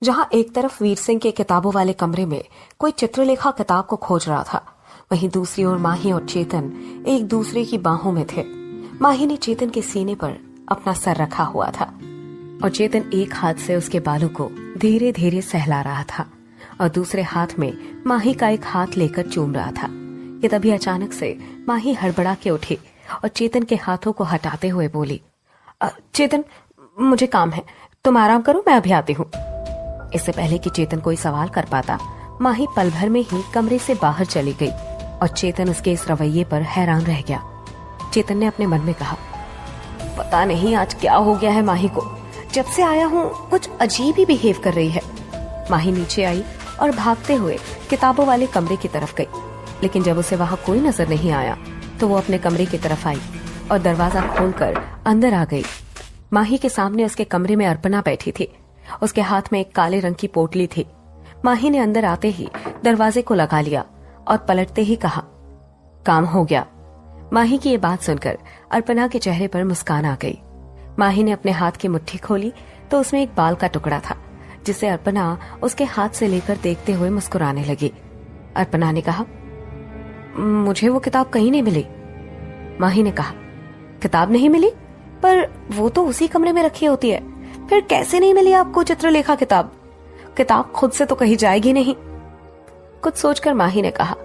जहां एक तरफ वीर सिंह के किताबों वाले कमरे में कोई चित्रलेखा किताब को खोज रहा था, वहीं दूसरी ओर माही और चेतन एक दूसरे की बाहों में थे। माही ने चेतन के सीने पर अपना सर रखा हुआ था और चेतन एक हाथ से उसके बालों को धीरे धीरे सहला रहा था और दूसरे हाथ में माही का एक हाथ लेकर चूम रहा था कि तभी अचानक से माही हड़बड़ा के उठी और चेतन के हाथों को हटाते हुए बोली, चेतन मुझे काम है, तुम आराम करो, मैं अभी आती हूँ। इससे पहले कि चेतन कोई सवाल कर पाता, माही पल भर में ही कमरे से बाहर चली गई और चेतन उसके इस रवैये पर हैरान रह गया। चेतन ने अपने मन में कहा, पता नहीं आज क्या हो गया है माही को, जब से आया हूँ कुछ अजीब ही बिहेव कर रही है। माही नीचे आई और भागते हुए किताबों वाले कमरे की तरफ गई, लेकिन जब उसे वहाँ कोई नजर नहीं आया तो वो अपने कमरे की तरफ आई और दरवाजा खोलकर अंदर आ गई। माही के सामने उसके कमरे में अर्पणा बैठी थी। उसके हाथ में एक काले रंग की पोटली थी। माही ने अंदर आते ही दरवाजे को लगा लिया और पलटते ही कहा, काम हो गया। माही की ये बात सुनकर अर्पणा के चेहरे पर मुस्कान आ गई। माही ने अपने हाथ की मुट्ठी खोली तो उसमें एक बाल का टुकड़ा था, जिसे अर्पणा उसके हाथ से लेकर देखते हुए मुस्कुराने लगी। अर्पणा ने कहा, मुझे वो किताब कहीं नहीं मिली। माही ने कहा, किताब नहीं मिली? पर वो तो उसी कमरे में रखी होती है, फिर कैसे नहीं मिली आपको चित्रलेखा किताब? किताब खुद से तो कहीं जाएगी नहीं। कुछ सोचकर माही ने कहा,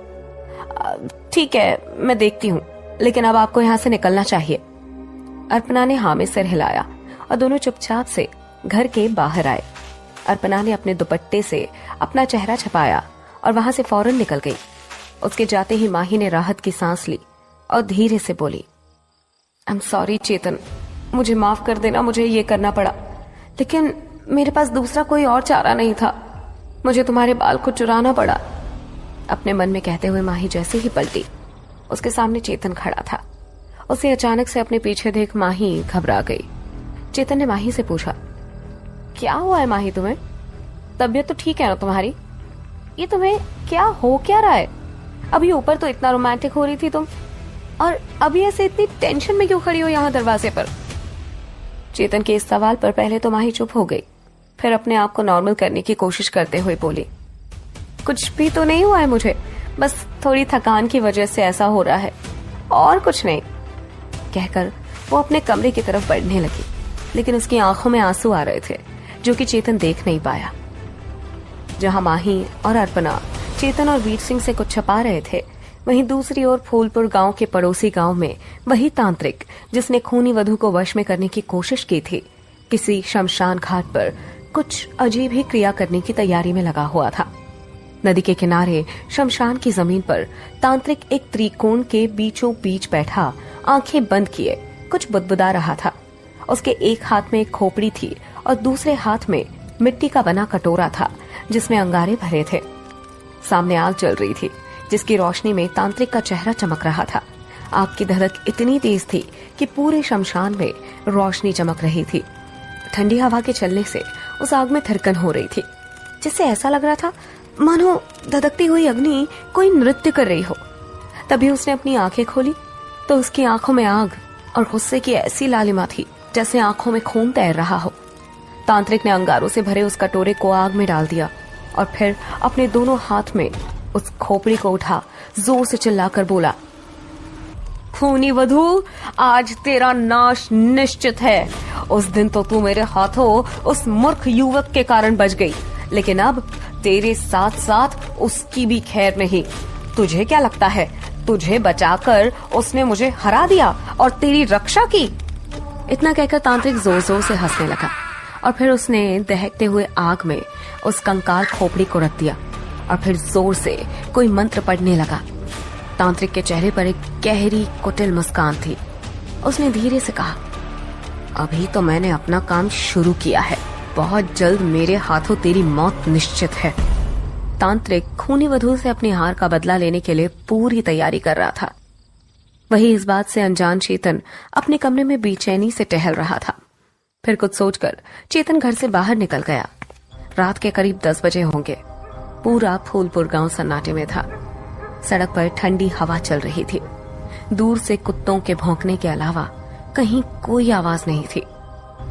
ठीक है मैं देखती हूँ, लेकिन अब आपको यहाँ से निकलना चाहिए। अर्पणा ने हाँ में सिर हिलाया और दोनों चुपचाप से घर के बाहर आए। अर्पणा ने अपने दुपट्टे से अपना चेहरा छुपाया और वहां से फौरन निकल गई। उसके जाते ही माही ने राहत की सांस ली और धीरे से बोली, आई एम सॉरी चेतन, मुझे माफ कर देना, मुझे ये करना पड़ा, लेकिन मेरे पास दूसरा कोई और चारा नहीं था, मुझे तुम्हारे बाल को चुराना पड़ा। अपने मन में कहते हुए माही जैसे ही पलटी, उसके सामने चेतन खड़ा था। उसे अचानक से अपने पीछे देख माही घबरा गई। चेतन ने माही से पूछा, क्या हुआ है माही तुम्हें? तबीयत तो ठीक है ना तुम्हारी? ये तुम्हें क्या रहा है? अभी ऊपर तो इतना रोमांटिक हो रही थी तुम, और अभी ऐसे इतनी टेंशन में क्यों खड़ी हो यहाँ दरवाजे पर? चेतन के इस सवाल पर पहले तो माही चुप हो गई, फिर अपने आप को नॉर्मल करने की कोशिश करते हुए बोली, कुछ भी तो नहीं हुआ है मुझे, बस थोड़ी थकान की वजह से ऐसा हो रहा है, और कुछ नहीं। कहकर वो अपने कमरे की तरफ बढ़ने लगी, लेकिन उसकी आंखों में आंसू आ रहे थे जो कि चेतन देख नहीं पाया। जहां माही और अर्पणा चेतन और वीर सिंह से कुछ छुपा रहे थे, वहीं दूसरी ओर फूलपुर गांव के पड़ोसी गांव में वही तांत्रिक जिसने खूनी वधू को वश में करने की कोशिश की थी, किसी शमशान घाट पर कुछ अजीब ही क्रिया करने की तैयारी में लगा हुआ था। नदी के किनारे शमशान की जमीन पर तांत्रिक एक त्रिकोण के बीचों बीच बैठा आंखें बंद किए कुछ बुदबुदा रहा था। उसके एक हाथ में एक खोपड़ी थी और दूसरे हाथ में मिट्टी का बना कटोरा था जिसमें अंगारे भरे थे। सामने आग जल रही थी जिसकी रोशनी में तांत्रिक का चेहरा चमक रहा था। आग की धधक इतनी तेज थी कि पूरे शमशान में रोशनी चमक रही थी। ठंडी हवा के चलने से उस आग में थरकन हो रही थी, जिससे ऐसा लग रहा था मानो धधकती हुई अग्नि कोई नृत्य कर रही हो। तभी उसने अपनी आंखें खोली तो उसकी आंखों में आग और गुस्से की ऐसी लालिमा थी जैसे आंखों में खून तैर रहा हो। तांत्रिक ने अंगारों से भरे उस कटोरे को आग में डाल दिया और फिर अपने दोनों हाथ में उस खोपड़ी को उठा जोर से चिल्लाकर बोला, खूनी वधू, आज तेरा नाश निश्चित है। उस दिन तो तू मेरे हाथों उस मूर्ख युवक के कारण बच गई, लेकिन अब तेरे साथ साथ उसकी भी खैर नहीं। तुझे क्या लगता है तुझे बचाकर उसने मुझे हरा दिया और तेरी रक्षा की? इतना कहकर तांत्रिक जोर जोर से हंसने लगा और फिर उसने दहकते हुए आग में उस कंकाल खोपड़ी को रख दिया और फिर जोर से कोई मंत्र पढ़ने लगा। तांत्रिक के चेहरे पर एक गहरी कुटिल मुस्कान थी। उसने धीरे से कहा, अभी तो मैंने अपना काम शुरू किया है, बहुत जल्द मेरे हाथों तेरी मौत निश्चित है। तांत्रिक खूनी वधू से अपनी हार का बदला लेने के लिए पूरी तैयारी कर रहा था। वही इस बात से अनजान चेतन अपने कमरे में बेचैनी से टहल रहा था। फिर कुछ सोचकर चेतन घर से बाहर निकल गया। रात के करीब 10 बजे होंगे। पूरा फूलपुर गांव सन्नाटे में था। सड़क पर ठंडी हवा चल रही थी। दूर से कुत्तों के भौंकने के अलावा कहीं कोई आवाज नहीं थी।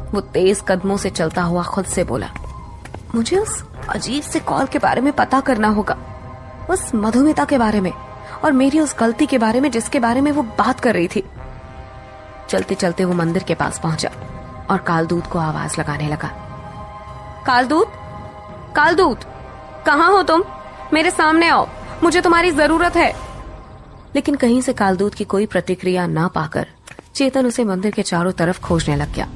वो तेज कदमों से चलता हुआ खुद से बोला, मुझे उस अजीब से कॉल के बारे में पता करना होगा, उस मधुमिता के बारे में और मेरी उस गलती के बारे में जिसके बारे में वो बात कर रही थी। चलते चलते वो मंदिर के पास पहुंचा और कालदूत को आवाज लगाने लगा। कालदूत, कालदूत, कहाँ हो तुम? मेरे सामने आओ, मुझे तुम्हारी जरूरत है। लेकिन कहीं से कालदूत की कोई प्रतिक्रिया ना पाकर चेतन उसे मंदिर के चारों तरफ खोजने लग गया।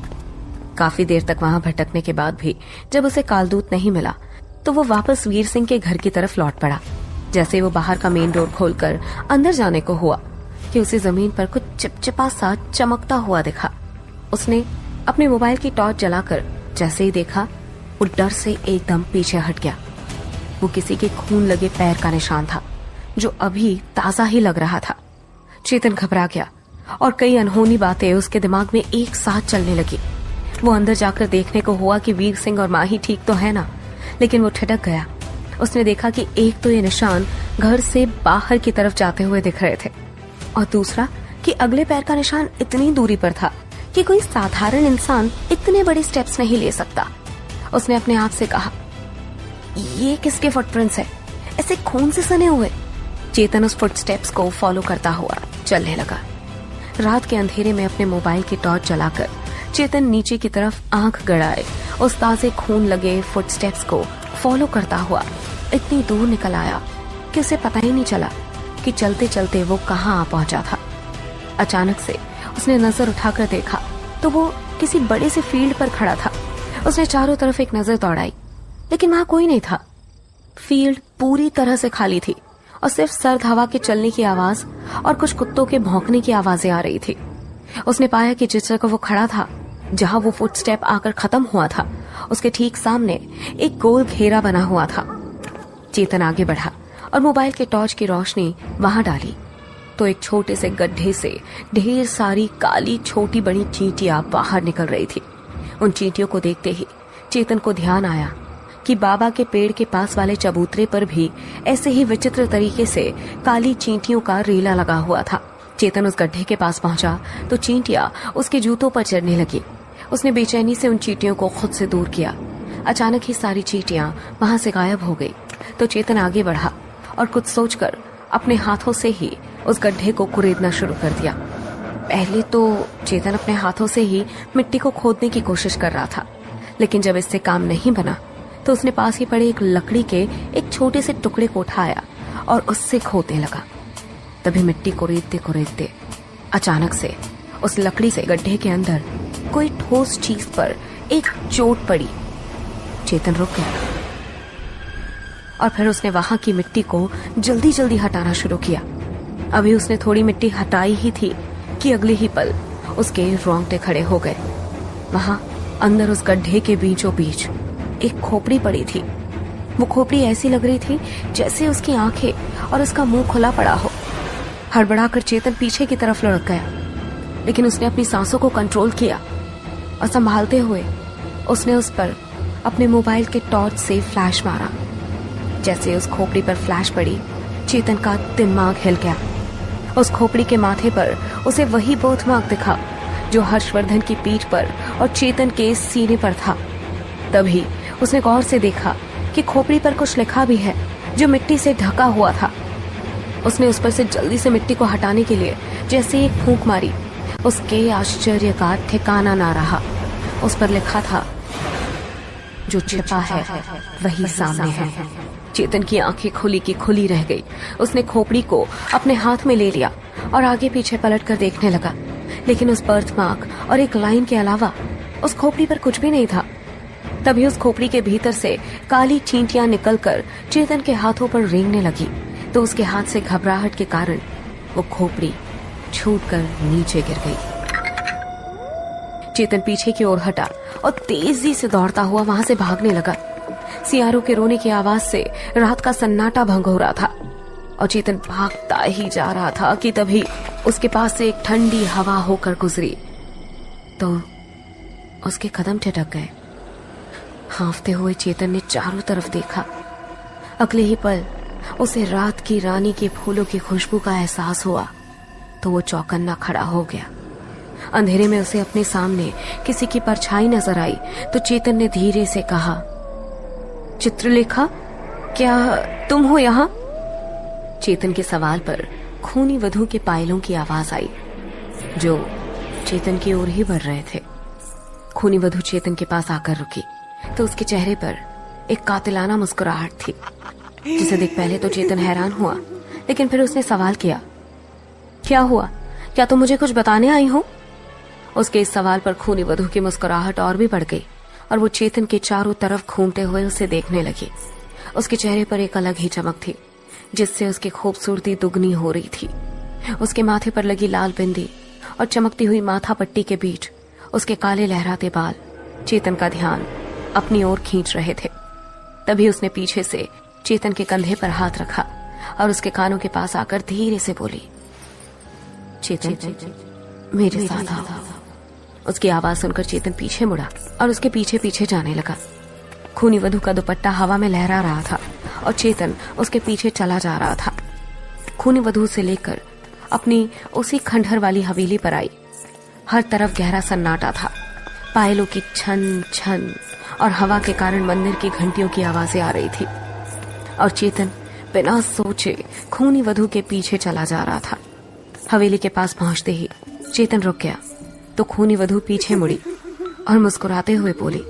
काफी देर तक वहां भटकने के बाद भी जब उसे कालदूत नहीं मिला तो वो वापस वीर सिंह के घर की तरफ लौट पड़ा। जैसे वो बाहर का मेन डोर खोलकर अंदर जाने को हुआ कि उसे जमीन पर कुछ चिपचिपा सा चमकता हुआ दिखा। उसने अपने मोबाइल की टॉर्च जलाकर जैसे ही देखा, वो डर से एकदम पीछे हट गया। वो किसी के खून लगे पैर का निशान था जो अभी ताजा ही लग रहा था। चेतन घबरा गया और कई अनहोनी बातें उसके दिमाग में एक साथ चलने लगी। वो अंदर जाकर देखने को हुआ कि वीर सिंह और माही ठीक तो है ना, लेकिन वो ठिठक गया। उसने देखा कि एक तो ये निशान घर से बाहर की तरफ जाते हुए दिख रहे थे और दूसरा कि अगले पैर का निशान इतनी दूरी पर था कि कोई साधारण इंसान इतने बड़े स्टेप्स नहीं ले सकता। उसने अपने आप से कहा, ये किसके फुटप्रिंट्स है, ऐसे खून से सने हुए। चेतन उस फुटस्टेप्स को फॉलो करता हुआ चलने लगा। रात के अंधेरे में अपने मोबाइल की टॉर्च जलाकर चेतन नीचे की तरफ आंख गड़ाए उस ताजे खून लगे फुटस्टेप्स को फॉलो करता हुआ इतनी दूर निकल आया कि उसे पता ही नहीं चला कि चलते चलते वो कहाँ आ पहुंचा था। अचानक से उसने नजर उठाकर देखा तो वो किसी बड़े से फील्ड पर खड़ा था। उसने चारों तरफ एक नजर दौड़ाई, लेकिन वहां कोई नहीं था। फील्ड पूरी तरह से खाली थी और सिर्फ सर्द हवा के चलने की आवाज और कुछ कुत्तों के भौंकने की आवाजें आ रही थी। उसने पाया कि जिस जगह वो खड़ा था, जहां वो फुटस्टेप आकर खत्म हुआ था, उसके ठीक सामने एक गोल घेरा बना हुआ था। चेतन आगे बढ़ा और मोबाइल के टॉर्च की रोशनी वहां डाली तो एक छोटे से गड्ढे से ढेर सारी काली छोटी बड़ी चींटियां बाहर निकल रही थी। उन चींटियों को देखते ही चेतन को ध्यान आया कि बाबा के पेड़ के पास वाले चबूतरे पर भी ऐसे ही विचित्र तरीके से काली चींटियों का रेला लगा हुआ था। चेतन उस गड्ढे के पास पहुंचा तो चींटियां उसके जूतों पर चढ़ने लगी। उसने बेचैनी से उन चींटियों को खुद से दूर किया। अचानक ही सारी चींटियां वहां से गायब हो गई तो चेतन आगे बढ़ा और कुछ सोचकर अपने हाथों से ही उस गड्ढे को कुरेदना शुरू कर दिया। पहले तो चेतन अपने हाथों से ही मिट्टी को खोदने की कोशिश कर रहा था, लेकिन जब इससे काम नहीं बना तो उसने पास ही पड़े एक लकड़ी के एक छोटे से टुकड़े को उठाया और उससे खोदने लगा। तभी मिट्टी कुरेदते कुरेदते अचानक से उस लकड़ी से गड्ढे के अंदर कोई ठोस चीज पर एक चोट पड़ी। चेतन रुक गया और फिर उसने वहां की मिट्टी को जल्दी जल्दी हटाना शुरू किया। अभी उसने थोड़ी मिट्टी हटाई ही थी कि अगले ही पल उसके रोंगटे खड़े हो गए। वहां अंदर उस गड्ढे के बीचों बीच एक खोपड़ी पड़ी थी। वो खोपड़ी ऐसी लग रही थी जैसे उसकी आंखें और उसका मुंह खुला पड़ा हो। हड़बड़ाकर चेतन पीछे की तरफ लुढ़क गया, लेकिन उसने अपनी सांसों को कंट्रोल किया और संभालते हुए उसने उस पर अपने मोबाइल के टॉर्च से फ्लैश मारा। जैसे उस खोपड़ी पर फ्लैश पड़ी, चेतन का दिमाग हिल गया। उस खोपड़ी के माथे पर उसे वही बोधमार्क दिखा जो हर्षवर्धन की पीठ पर और चेतन के सीने पर था। तभी उसने गौर से देखा कि खोपड़ी पर कुछ लिखा भी है जो मिट्टी से ढका हुआ था। उसने उस पर से जल्दी से मिट्टी को हटाने के लिए जैसे एक फूंक मारी। उसके आश्चर्य का ठिकाना ना रहा। उस पर लिखा था, जो छिपा है वही सामने है। चेतन की आंखें खुली की खुली रह गई। उसने खोपड़ी को अपने हाथ में ले लिया और आगे पीछे पलट कर देखने लगा, लेकिन उस बर्थमार्क और एक लाइन के अलावा उस खोपड़ी पर कुछ भी नहीं था। तभी उस खोपड़ी के भीतर से काली चींटियां निकलकर चेतन के हाथों पर रेंगने लगी तो उसके हाथ से घबराहट के कारण वो खोपड़ी छूटकर नीचे गिर गई। चेतन पीछे की ओर हटा और तेजी से दौड़ता हुआ वहां से भागने लगा। सियारों के रोने की आवाज से रात का सन्नाटा भंग हो रहा था और चेतन भागता ही जा रहा था कि तभी उसके पास से एक ठंडी हवा होकर गुजरी तो उसके कदम ठिठक गए। हाँफते हुए चेतन ने चारों तरफ देखा। अगले ही पल उसे रात की रानी के फूलों की खुशबू का एहसास हुआ तो वो चौकन्ना खड़ा हो गया। अंधेरे में उसे अपने सामने किसी की परछाई नजर आई तो चेतन ने धीरे से कहा, चित्रलेखा, क्या तुम हो यहाँ? चेतन के सवाल पर खूनी वधू के पायलों की आवाज आई जो चेतन की ओर ही बढ़ रहे थे। खूनी वधू चेतन के पास आकर रुकी तो उसके चेहरे पर एक कातिलाना मुस्कुराहट थी, जिसे देख पहले तो चेतन हैरान हुआ, लेकिन फिर उसने सवाल किया, क्या हुआ? क्या तुम मुझे कुछ बताने आई हो? उसके इस सवाल पर खूनी वधू की मुस्कुराहट और भी बढ़ गई और वो चेतन के चारों तरफ घूमते हुए उसे देखने लगी। उसके चेहरे पर एक अलग ही चमक थी, जिससे उसकी खूबसूरती दुगनी हो रही थी। उसके माथे पर लगी लाल बिंदी और चमकती हुई माथा पट्टी के बीच उसके काले लहराते बाल चेतन का ध्यान अपनी ओर खींच रहे थे। तभी उसने पीछे से चेतन के कंधे पर हाथ रखा और उसके कानों के पास आकर धीरे से बोली, चेतन, मेरे साथ आओ। उसकी आवाज सुनकर चेतन पीछे मुड़ा और उसके पीछे पीछे जाने लगा। खूनी वधू का दुपट्टा हवा में लहरा रहा था और चेतन उसके पीछे चला जा रहा था। खूनी वधू से लेकर अपनी उसी खंडहर वाली हवेली पर आई। हर तरफ गहरा सन्नाटा था। पायलों की छन छन और हवा के कारण मंदिर की घंटियों की आवाजें आ रही थी और चेतन बिना सोचे खूनी वधू के पीछे चला जा रहा था। हवेली के पास पहुंचते ही चेतन रुक गया तो खूनी वधू पीछे मुड़ी और मुस्कुराते हुए बोली,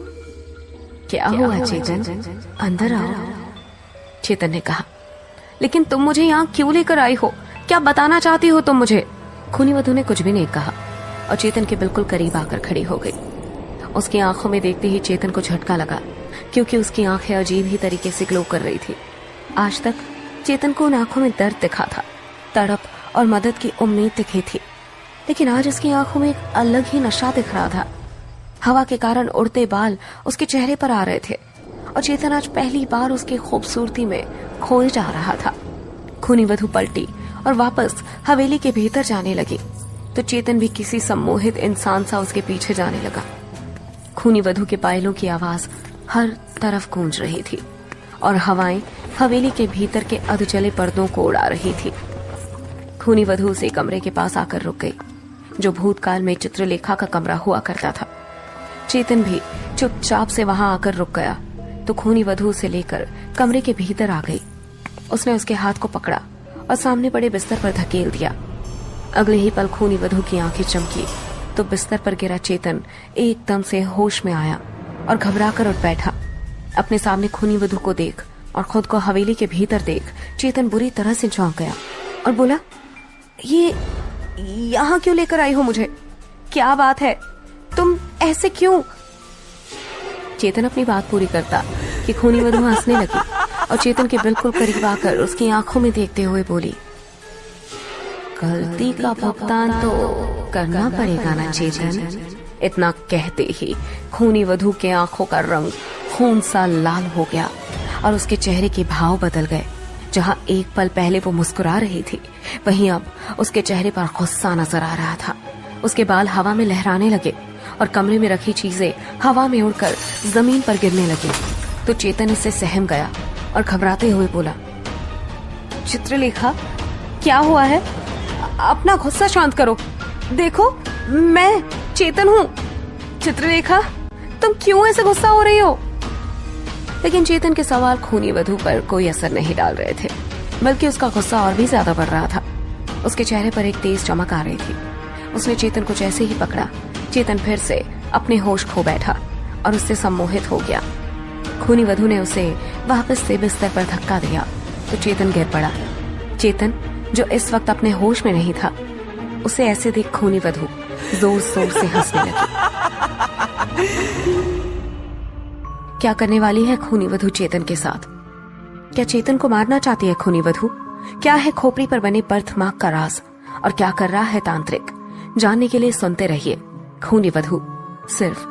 क्या हुआ चेतन, अंदर आओ। चेतन ने कहा, लेकिन तुम मुझे यहाँ क्यों लेकर आई हो? क्या बताना चाहती हो तुम मुझे? खूनी वधू ने कुछ भी नहीं कहा और चेतन के बिल्कुल करीब आकर खड़ी हो गई। उसकी आंखों में देखते ही चेतन को झटका लगा, क्योंकि उसकी आंखें अजीब ही तरीके से ग्लो कर रही थी। आज तक चेतन को उन आंखों में दर्द दिखा था, तड़प और मदद की उम्मीद दिखी थी, लेकिन आज उसकी आंखों में एक अलग ही नशा दिख रहा था। हवा के कारण उड़ते बाल उसके चेहरे पर आ रहे थे और चेतन आज पहली बार उसकी खूबसूरती में खोए जा रहा था। खूनी वधू पलटी और वापस हवेली के भीतर जाने लगी तो चेतन भी किसी सम्मोहित इंसान सा उसके पीछे जाने लगा। खूनी वधू के पायलों की आवाज हर तरफ गूंज रही थी और हवाएं हवेली के भीतर के अधजले पर्दों को उड़ा रही थी। खूनी वधू उसे कमरे के पास आकर रुक गई, जो भूतकाल में चित्रलेखा का कमरा हुआ करता था। चेतन भी चुपचाप से वहां आकर रुक गया तो खूनी वधू उसे लेकर कमरे के भीतर आ गई। उसने उसके हाथ को पकड़ा और सामने पड़े बिस्तर पर धकेल दिया। अगले ही पल खूनी वधू की आंखें चमकी तो बिस्तर पर गिरा चेतन एकदम से होश में आया और घबरा कर उठ बैठा। अपने सामने खूनी वधू को देख और खुद को हवेली के भीतर देख चेतन बुरी तरह से चौंक गया और बोला, ये यहाँ क्यों लेकर आई हो मुझे? क्या बात है, तुम ऐसे क्यों? चेतन अपनी बात पूरी करता कि खूनी वधू हंसने लगी और चेतन के बिल्कुल करीब आकर उसकी आंखों में देखते हुए बोली, गलती का भुगतान तो करना पड़ेगा ना चेतन। इतना कहते ही खूनी वधू के आंखों का रंग खून सा लाल हो गया और उसके चेहरे के भाव बदल गए। जहां एक पल पहले वो मुस्कुरा रही थी, वहीं अब उसके चेहरे पर गुस्सा नजर आ रहा था। उसके बाल हवा में लहराने लगे और कमरे में रखी चीजें हवा में उड़कर जमीन पर गिरने लगी तो चेतन इससे सहम गया और घबराते हुए बोला, चित्रलेखा, क्या हुआ है? अपना गुस्सा शांत करो। देखो, मैं चेतन हूँ। चित्रलेखा, तुम क्यों ऐसे गुस्सा हो रही हो? लेकिन चेतन के सवाल खूनी वधू पर कोई असर नहीं डाल रहे थे, बल्कि उसका गुस्सा और भी ज्यादा बढ़ रहा था। उसके चेहरे पर एक तेज चमक आ रही थी। उसने चेतन को जैसे ही पकड़ा, चेतन फिर से अपने होश खो बैठा और उससे सम्मोहित हो गया। खूनी वधू ने उसे वापस से बिस्तर पर धक्का दिया तो चेतन गिर पड़ा। चेतन, जो इस वक्त अपने होश में नहीं था, उसे ऐसे देख खूनी वधू जोर जोर से हंसने लगी। क्या करने वाली है खूनी वधू चेतन के साथ? क्या चेतन को मारना चाहती है खूनी वधू? क्या है खोपड़ी पर बने बर्थमार्क का राज और क्या कर रहा है तांत्रिक? जानने के लिए सुनते रहिए खूनी वधू, सिर्फ